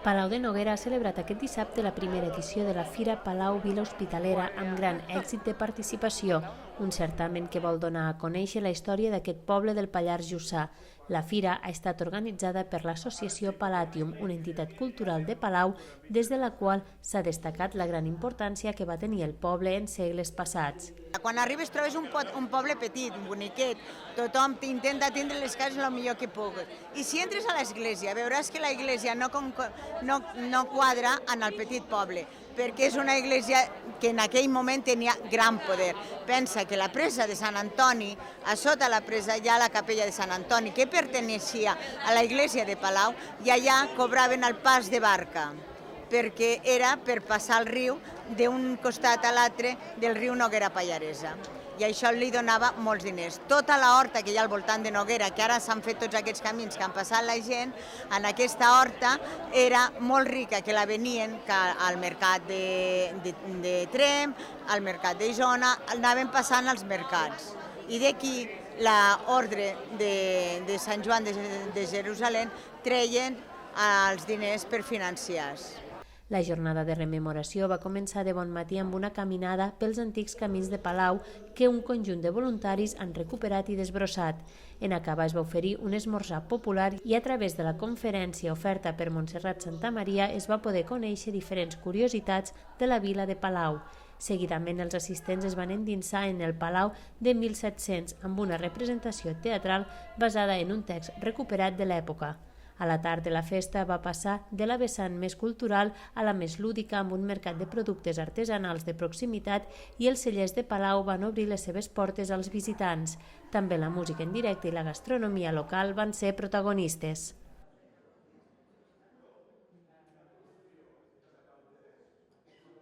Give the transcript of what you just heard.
Palau de Noguera ha celebrat aquest dissabte la primera edició de la Fira Palau Vila Hospitalera amb gran èxit de participació, un certamen que vol donar a conèixer la història d'aquest poble del Pallars Jussà. La fira ha estat organitzada per l'associació Palatium, una entitat cultural de Palau, des de la qual s'ha destacat la gran importància que va tenir el poble en segles passats. Quan arribes trobes un poble petit, boniquet, tothom intenta atendre les cases el millor que pugui. I si entres a l'església veuràs que la església no quadra en el petit poble, perquè és una església que en aquell moment tenia gran poder. Pensa que la presa de Sant Antoni, a sota la presa hi ha la capella de Sant Antoni, que perteneixia a la església de Palau, i allà cobraven el pas de barca, perquè era per passar el riu d'un costat a l'altre del riu Noguera Pallaresa. I això li donava molts diners. Tota la horta que hi ha al voltant de Noguera, que ara s'han fet tots aquests camins que han passat la gent, en aquesta horta era molt rica, que la venien al mercat de Tremp, al mercat d'Isona, anaven passant als mercats. I d'aquí l'ordre de Sant Joan de Jerusalem treien els diners per financiar-se. La jornada de rememoració va començar de bon matí amb una caminada pels antics camins de Palau que un conjunt de voluntaris han recuperat i desbrossat. En acabar es va oferir un esmorzar popular i a través de la conferència oferta per Montserrat Santamaria es va poder conèixer diferents curiositats de la vila de Palau. Seguidament els assistents es van endinsar en el Palau de 1700 amb una representació teatral basada en un text recuperat de l'època. A la tarda la festa va passar de la vessant més cultural a la més lúdica amb un mercat de productes artesanals de proximitat i els cellers de Palau van obrir les seves portes als visitants. També la música en directe i la gastronomia local van ser protagonistes.